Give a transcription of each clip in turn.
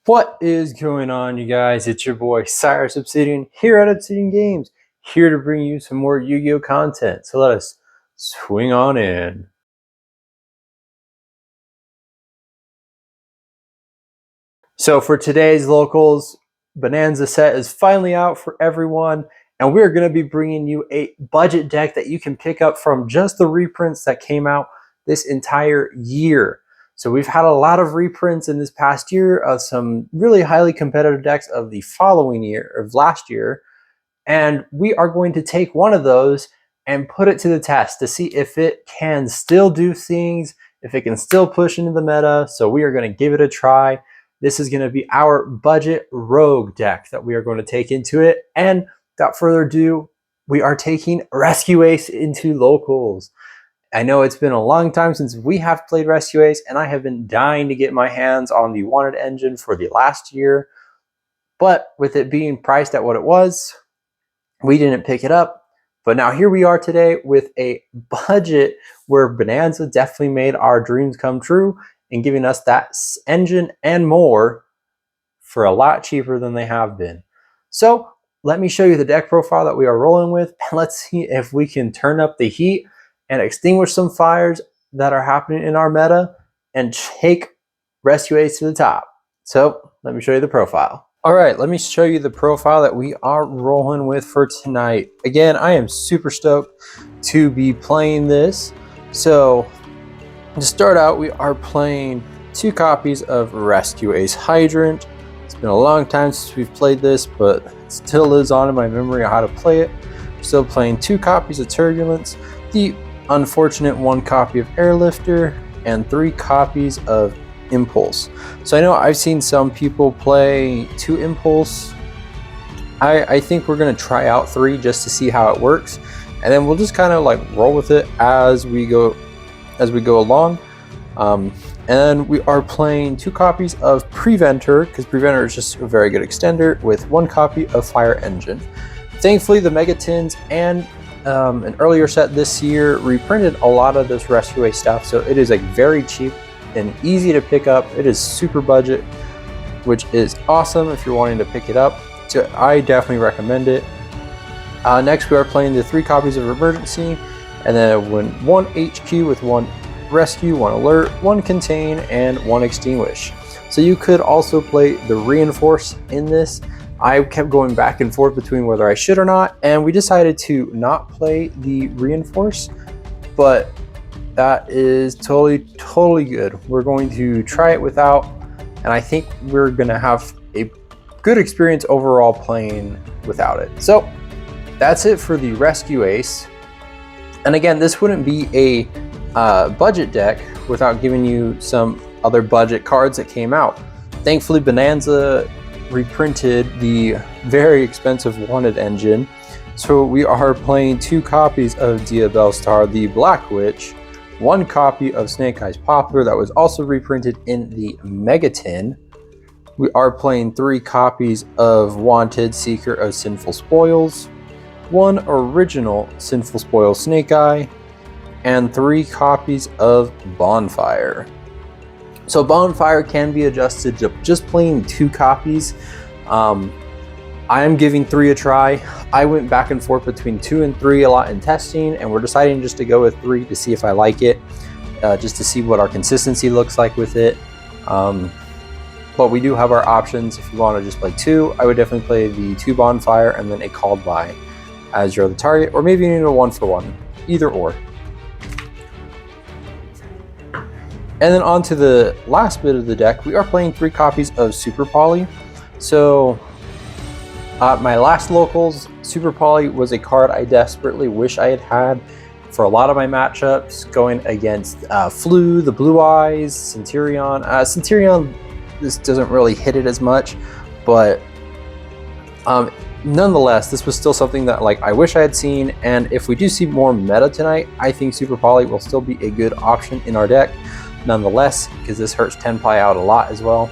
What is going on, you guys? It's your boy Cyrus Obsidian here at Obsidian Games, here to bring you some more Yu-Gi-Oh content. So let us swing on in. So for today's locals, Bonanza set is finally out for everyone, and we're going to be bringing you a budget deck that you can pick up from just the reprints that came out this entire year. So we've had a lot of reprints in this past year of some really highly competitive decks of the following year, of last year, and we are going to take one of those and put it to the test to see if it can still do things, if it can still push into the meta. So we are going to give it a try. This is going to be our budget rogue deck that we are going to take into it. And without further ado, we are taking Rescue Ace into locals. I know it's been a long time since we have played Rescue Ace, and I have been dying to get my hands on the Wanted engine for the last year. But with it being priced at what it was, we didn't pick it up. But now here we are today with a budget where Bonanza definitely made our dreams come true and giving us that engine and more for a lot cheaper than they have been. So let me show you the deck profile that we are rolling with, and let's see if we can turn up the heat and extinguish some fires that are happening in our meta and take Rescue Ace to the top. So let me show you the profile. All right, let me show you the profile that we are rolling with for tonight. Again, I am super stoked to be playing this. So to start out, we are playing 2 copies of Rescue Ace Hydrant. It's been a long time since we've played this, but it still lives on in my memory of how to play it. We're still playing 2 copies of Turbulence, the unfortunate 1 copy of Airlifter, and 3 copies of Impulse. So I know I've seen some people play 2 Impulse. I think we're going to try out 3 just to see how it works, and then we'll just kind of like roll with it as we go along. And we are playing 2 copies of Preventer, because Preventer is just a very good extender, with 1 copy of Fire Engine. Thankfully, the Megatins and an earlier set this year reprinted a lot of this Rescue Ace stuff, so it is like very cheap and easy to pick up. It is super budget, which is awesome if you're wanting to pick it up. So I definitely recommend it. Next, we are playing the 3 copies of Emergency, and then 1 HQ with 1 Rescue, 1 Alert, 1 Contain, and 1 Extinguish. So you could also play the Reinforce in this. I kept going back and forth between whether I should or not, and we decided to not play the Reinforce, but that is totally good. We're going to try it without, and I think we're gonna have a good experience overall playing without it. So that's it for the Rescue Ace. And again, this wouldn't be a budget deck without giving you some other budget cards that came out. Thankfully, Bonanza reprinted the very expensive Wanted engine. So we are playing 2 copies of Dia Bellstar, the Black Witch, 1 copy of Snake Eyes Poplar that was also reprinted in the Megatin. We are playing 3 copies of Wanted, Seeker of Sinful Spoils, 1 original Sinful Spoils Snake Eye, and 3 copies of Bonfire. So Bonfire can be adjusted to just playing 2 copies. I am giving 3 a try. I went back and forth between 2 and 3 a lot in testing, and we're deciding just to go with 3 to see if I like it, just to see what our consistency looks like with it. But we do have our options. If you want to just play 2, I would definitely play the 2 Bonfire and then a Called By as your other target, or maybe you need a 1-for-1, either or. And then on to the last bit of the deck, we are playing 3 copies of Super Poly. So my last locals, Super Poly was a card I desperately wish I had for a lot of my matchups, going against Flu, the Blue Eyes, Centurion. Centurion, this doesn't really hit it as much, but nonetheless, this was still something that like I wish I had seen. And if we do see more meta tonight, I think Super Poly will still be a good option in our deck, nonetheless, because this hurts Tenpai out a lot as well.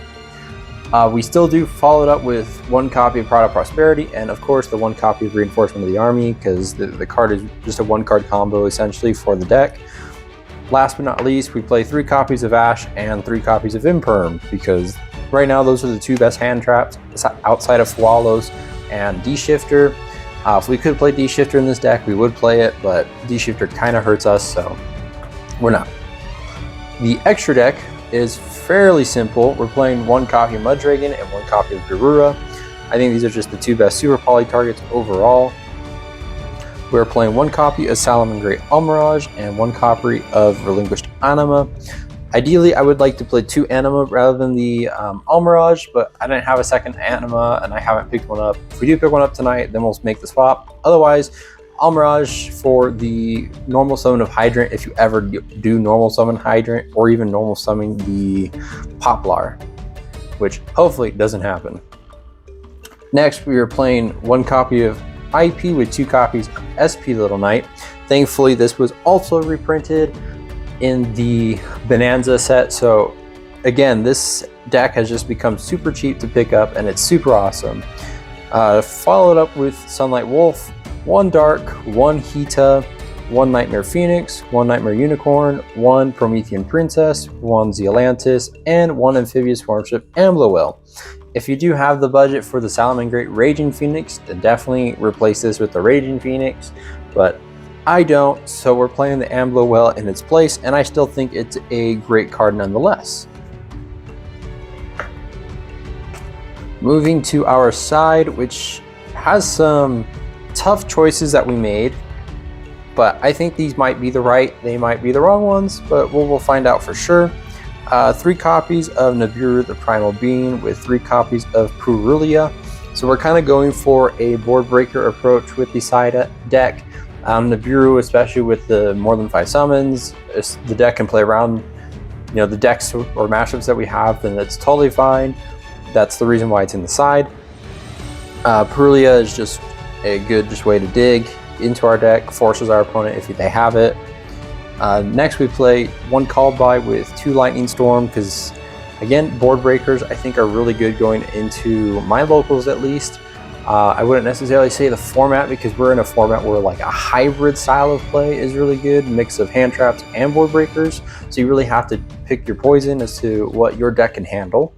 We still do follow it up with 1 copy of Pride of Prosperity, and of course the 1 copy of Reinforcement of the Army, because the card is just a 1-card combo essentially for the deck. Last but not least, we play 3 copies of Ash and 3 copies of Imperm, because right now, those are the two best hand traps outside of Swallows and D-Shifter. If we could play D-Shifter in this deck, we would play it, but D-Shifter kind of hurts us, so we're not. The extra deck is fairly simple. We're playing one copy of Mudragon and one copy of Garura. I think these are just the two best Super Poly targets overall. We're playing one copy of Salamangreat Almirage and one copy of Relinquished Anima. Ideally, I would like to play two Anima rather than the Almirage, but I didn't have a second Anima and I haven't picked one up. If we do pick one up tonight, then we'll make the swap. Otherwise, Almirage for the normal summon of Hydrant if you ever do normal summon Hydrant, or even normal summon the Poplar, which hopefully doesn't happen. Next, we are playing one copy of IP with two copies of SP Little Knight. Thankfully, this was also reprinted in the Bonanza set, so again, this deck has just become super cheap to pick up and it's super awesome. Followed up with Sunlight Wolf, one Dark, one Hita, one Nightmare Phoenix, one Nightmare Unicorn, one Promethean Princess, one Zealantis, and one Amphibious Swarmship Ambluel. If you do have the budget for the Salamangreat Raging Phoenix, then definitely replace this with the Raging Phoenix, but I don't, so we're playing the Ambluel in its place, and I still think it's a great card nonetheless. Moving to our side, which has some tough choices that we made, but I think these might be they might be the wrong ones, but we'll find out for sure. 3 copies of Nibiru the Primal Being with 3 copies of Purulia. So we're kind of going for a board breaker approach with the side deck. Nibiru, especially with the more than 5 summons, the deck can play around, the decks or mashups that we have, then that's totally fine. That's the reason why it's in the side. Purulia is just a good way to dig into our deck, forces our opponent if they have it. Next, we play one Called By with 2 Lightning Storm, because again, board breakers I think are really good going into my locals at least. I wouldn't necessarily say the format, because we're in a format where like a hybrid style of play is really good, mix of hand traps and board breakers, so you really have to pick your poison as to what your deck can handle.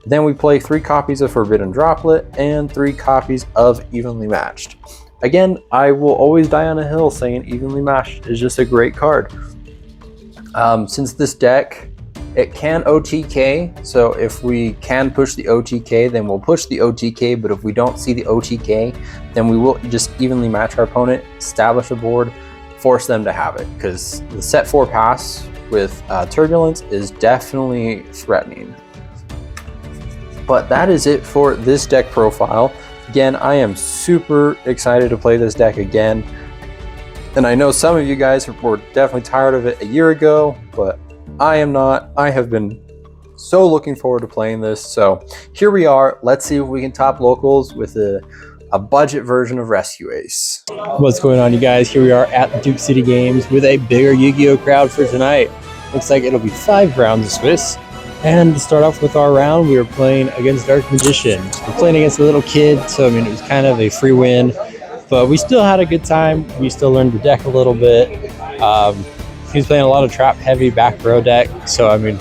Then we play 3 copies of Forbidden Droplet and 3 copies of Evenly Matched. Again, I will always die on a hill saying Evenly Matched is just a great card. Since this deck, it can OTK, so if we can push the OTK, then we'll push the OTK, but if we don't see the OTK, then we will just evenly match our opponent, establish a board, force them to have it, because the set 4 pass with Turbulence is definitely threatening. But that is it for this deck profile. Again, I am super excited to play this deck again. And I know some of you guys were definitely tired of it a year ago, but I am not. I have been so looking forward to playing this. So here we are. Let's see if we can top locals with a budget version of Rescue Ace. What's going on, you guys? Here we are at Duke City Games with a bigger Yu-Gi-Oh crowd for tonight. Looks like it'll be 5 rounds of Swiss. And to start off with our round, we were playing against Dark Magician. We're playing against a little kid, so I mean, it was kind of a free win, but we still had a good time. We still learned the deck a little bit. He was playing a lot of trap heavy back row deck, so I mean,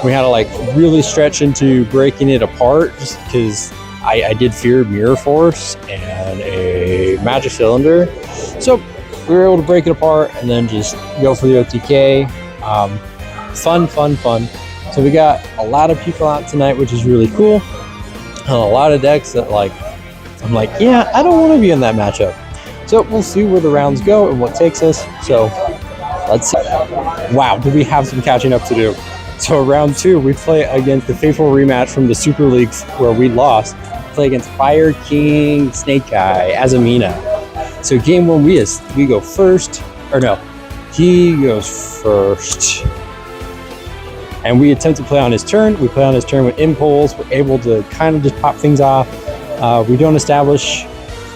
we had to like really stretch into breaking it apart, just because I did fear Mirror Force and a Magic Cylinder. So we were able to break it apart and then just go for the OTK. Fun. So we got a lot of people out tonight, which is really cool. A lot of decks that I'm like, yeah, I don't want to be in that matchup. So we'll see where the rounds go and what takes us. So let's see. Wow, do we have some catching up to do. So round 2, we play against the faithful rematch from the Super League where we lost. We play against Fire King Snake Eye Azamina. So game 1, we go first, or no, he goes first. And we attempt to play on his turn. We play on his turn with Impulse. We're able to kind of just pop things off. We don't establish.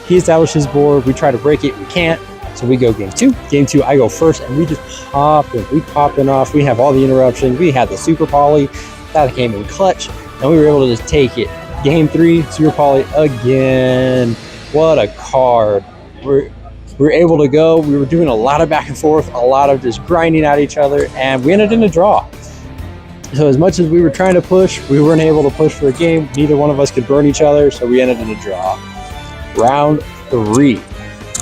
He establishes his board. We try to break it. We can't. So we go game 2. Game 2, I go first, and we just pop it. We popping off. We have all the interruptions. We had the Super Poly. That came in clutch, and we were able to just take it. Game 3, Super Poly again. What a card. We're able to go. We were doing a lot of back and forth, a lot of just grinding at each other, and we ended in a draw. So as much as we were trying to push, we weren't able to push for a game. Neither one of us could burn each other, so we ended in a draw. Round 3.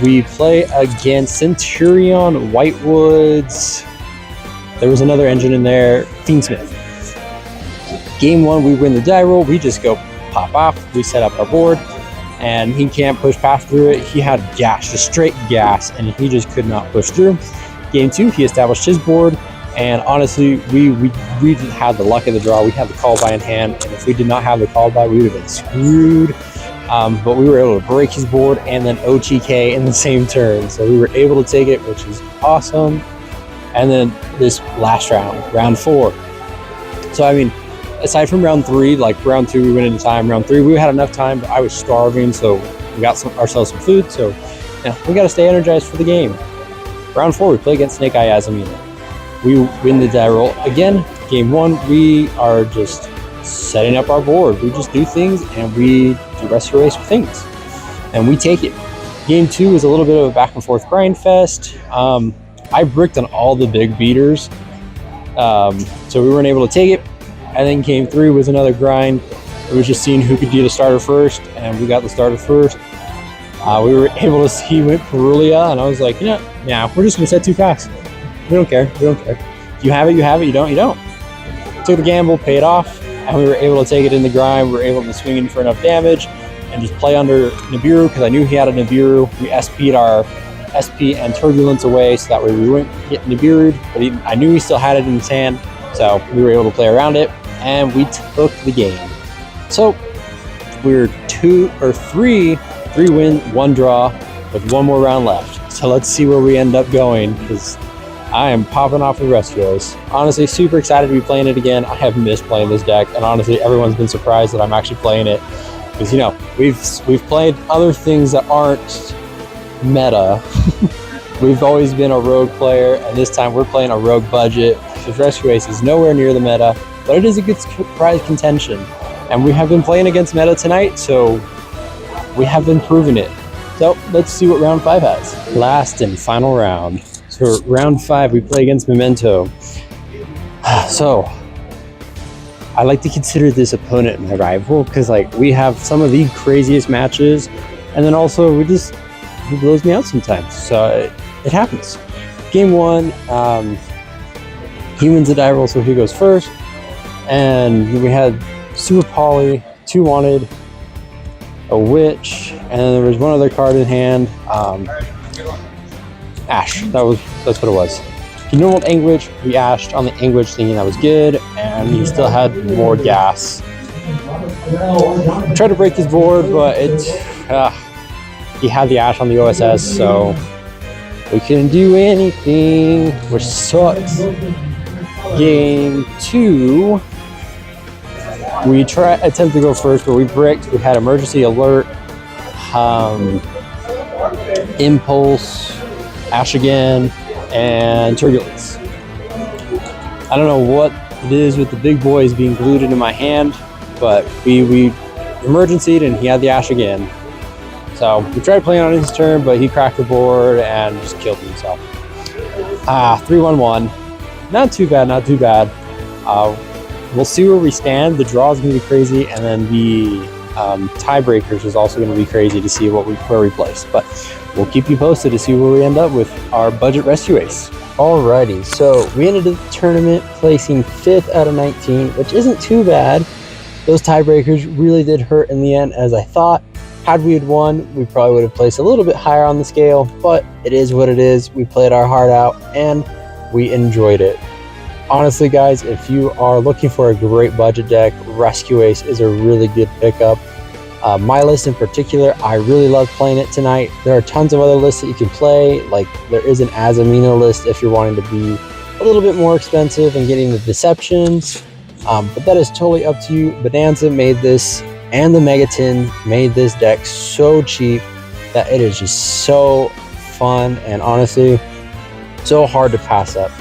We play against Centurion, Whitewoods. There was another engine in there, Fiendsmith. Game 1, we win the die roll. We just go pop off. We set up our board, and he can't push past through it. He had gas, just straight gas, and he just could not push through. Game 2, he established his board, and honestly, we just had the luck of the draw. We had the call by in hand, and if we did not have the call by, we would have been screwed. But we were able to break his board and then OTK in the same turn. So we were able to take it, which is awesome. And then this last round, round 4. So, I mean, aside from round 3, like round 2, we went into time. Round 3, we had enough time, but I was starving. So we got ourselves some food. So, yeah, we got to stay energized for the game. Round 4, we play against Snake Eye Azamina. We win the die roll. Again, game 1, we are just setting up our board. We just do things, and we do rescue race for things, and we take it. Game 2 is a little bit of a back and forth grind fest. I bricked on all the big beaters, so we weren't able to take it. And then game 3 was another grind. It was just seeing who could get a starter first, and we got the starter first. We were able to see went Perulia, and I was like, yeah, we're just gonna set 2 packs. We don't care. If you have it, you have it. You don't, you don't. Took the gamble, paid off, and we were able to take it in the grind. We were able to swing in for enough damage and just play under Nibiru, because I knew he had a Nibiru. We SP'd our SP and Turbulence away, so that way we wouldn't get Nibiru'd, but I knew he still had it in his hand, so we were able to play around it, and we took the game. So we're 3 win, 1 draw, with 1 more round left. So let's see where we end up going, because I am popping off the rescues. Honestly, super excited to be playing it again. I have missed playing this deck, and honestly, everyone's been surprised that I'm actually playing it. Because, we've played other things that aren't meta. We've always been a rogue player, and this time we're playing a rogue budget. This Rescue Ace is nowhere near the meta, but it is a good prize contention. And we have been playing against meta tonight, so we have been proving it. So let's see what round 5 has. Last and final round. So round 5, we play against Memento. So I like to consider this opponent my rival, because we have some of the craziest matches, and then also he blows me out sometimes. So it happens. Game 1, he wins the die roll, so he goes first, and we had Super Poly, 2 wanted, a Witch, and then there was 1 other card in hand. Ash. That's what it was. He normaled Anguish. We ashed on the Anguish, thinking that was good, and he still had more gas. Tried to break his board, but he had the ash on the OSS, so we couldn't do anything, which sucks. Game 2, we attempt to go first, but we bricked. We had emergency alert, impulse, ash again, and turbulence. I don't know what it is with the big boys being glued into my hand, but we emergencied, and he had the ash again. So we tried playing on his turn, but he cracked the board and just killed himself. 3-1-1. Not too bad. We'll see where we stand. The draw is going to be crazy, and then the tiebreakers is also going to be crazy to see where we place. But we'll keep you posted to see where we end up with our budget rescue ace. Alrighty, so we ended the tournament placing 5th out of 19, which isn't too bad. Those tiebreakers really did hurt in the end, as I thought. Had we had won, we probably would have placed a little bit higher on the scale, but it is what it is. We played our heart out, and we enjoyed it. Honestly, guys, if you are looking for a great budget deck, Rescue Ace is a really good pickup. My list in particular, I really love playing it tonight. There are tons of other lists that you can play. Like, there is an Azamino list if you're wanting to be a little bit more expensive and getting the deceptions. But that is totally up to you. Bonanza made this, and the Megaton made this deck so cheap that it is just so fun and honestly so hard to pass up.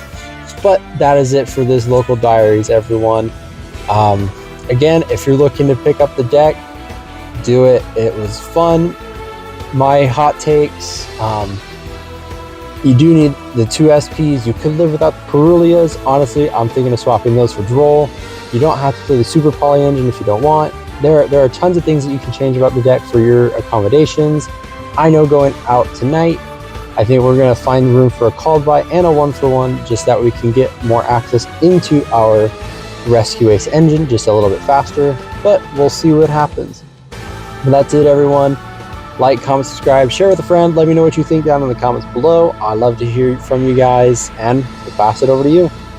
But that is it for this local diaries, everyone. Again, if you're looking to pick up the deck, do it. It was fun. My hot takes, You do need the 2 SPs. You could live without the Perulias. Honestly, I'm thinking of swapping those for Droll. You don't have to play the Super Poly Engine if you don't want. There are tons of things that you can change about the deck for your accommodations. I know going out tonight, I think we're going to find room for a called by and a 1-for-1, just that we can get more access into our Rescue Ace engine just a little bit faster, but we'll see what happens. But that's it, everyone. Like, comment, subscribe, share with a friend. Let me know what you think down in the comments below. I'd love to hear from you guys, and we'll pass it over to you.